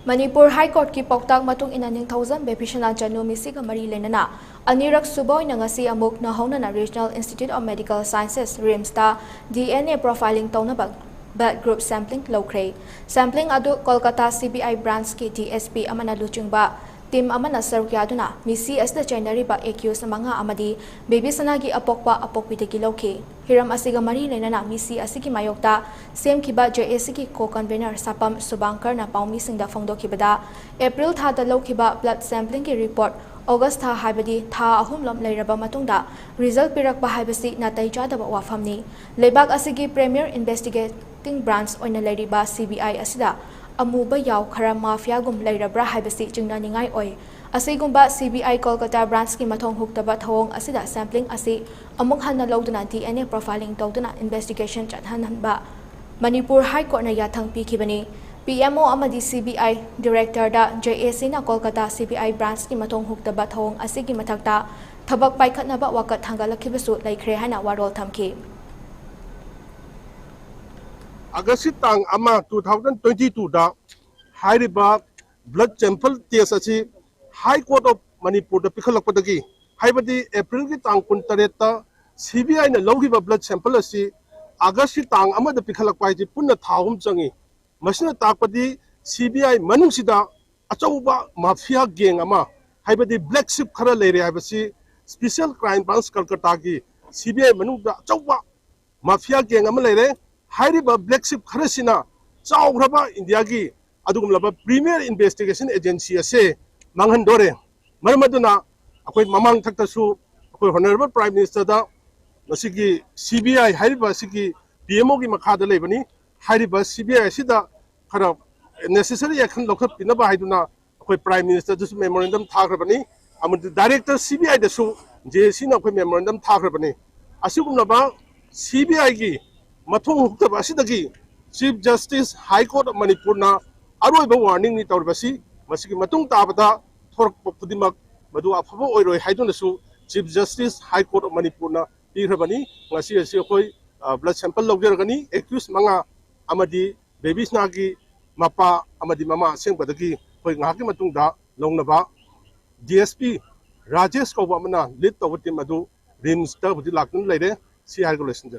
Manipur High Court ki paotak matung ina Ningthoujam Babysana Chanu mesiga mari leinana anirak suba oina ngasi amuk nahounana Regional Institute of Medical Sciences RIMS ta DNA profiling tounaba BloodGroup Sampling loukhre sampling adu Kolkata CBI branch ki DSP amana luchungba team amana sarkyaduna misi asda chainari ba accused manga amadi Babysana gi apokpidagi lokhe hiram asiga mari leinana misi asigi mayokta semkiba JAC ki co-convener sapam subankar na paumi singda phongdokibada April tha da lokhiba blood sampling ki report August tha haibadi tha ahumlom leiraba matungda result pirakba haibasi natai chadaba wafamni lebak asigi premier investigating branch oina leiriba CBI asida amuba yaw khara mafia gum leirabra haibasi chingna ningai oi asigumba CBI Kolkata branch ki mathong huktaba thawong asida sampling asi amuk hanna loduna DNA profiling tawduna investigation chathanba Manipur High Court na yathang pikibani PMO amadi CBI director da JAC na Kolkata CBI branch ki mathong huktaba thawong asigi mathakta thabak paikhatnaba wakat thangalakhibasu loukhre haina warol thamki August tang ama 2022 da hairiba blood sample test asi High Court of Manipur da pikhalakpadagi haibadi April ki tang 18 ta CBI na loghiba blood sample asi August tang ama da pikhalakpai ji punna thahum changi masina takpadi CBI manungsida achauba mafia gang ama haibadi black sheep khara leire haibasi special crime branch Kolkata ki CBI manungda achauba mafia gang ama leire hairiba black sheep kharasina chawgraba India gi adugumlaba premier investigation agency ase manghandore marmaduna akoi mamang thakta su akoi honorable prime minister da nasigi CBI hairiba sigi PMO gi makha da lebani hairiba CBI sida khara necessary action lokhap pinaba haiduna akoi prime minister du memorandum thagrabani amud director CBI da su JC na akoi memorandum thagrabani asigumlaba CBI gi matung huktaba asidagi Chief Justice High Court of Manipur na aroiba warning ni tawribasi masigi matung tabada thorkpa pudimak madu afaba oiroi haiduna su Chief Justice High Court of Manipur na pigrabani ngasi asi khoi blood sample loggergani accused manga amadi Babysana gi mapa amadi mama sengbadagi khoi ngaki matung da longnaba DSP Rajesh Kawba mana lead tawti madu RIMS ta budi lakun leire si regulation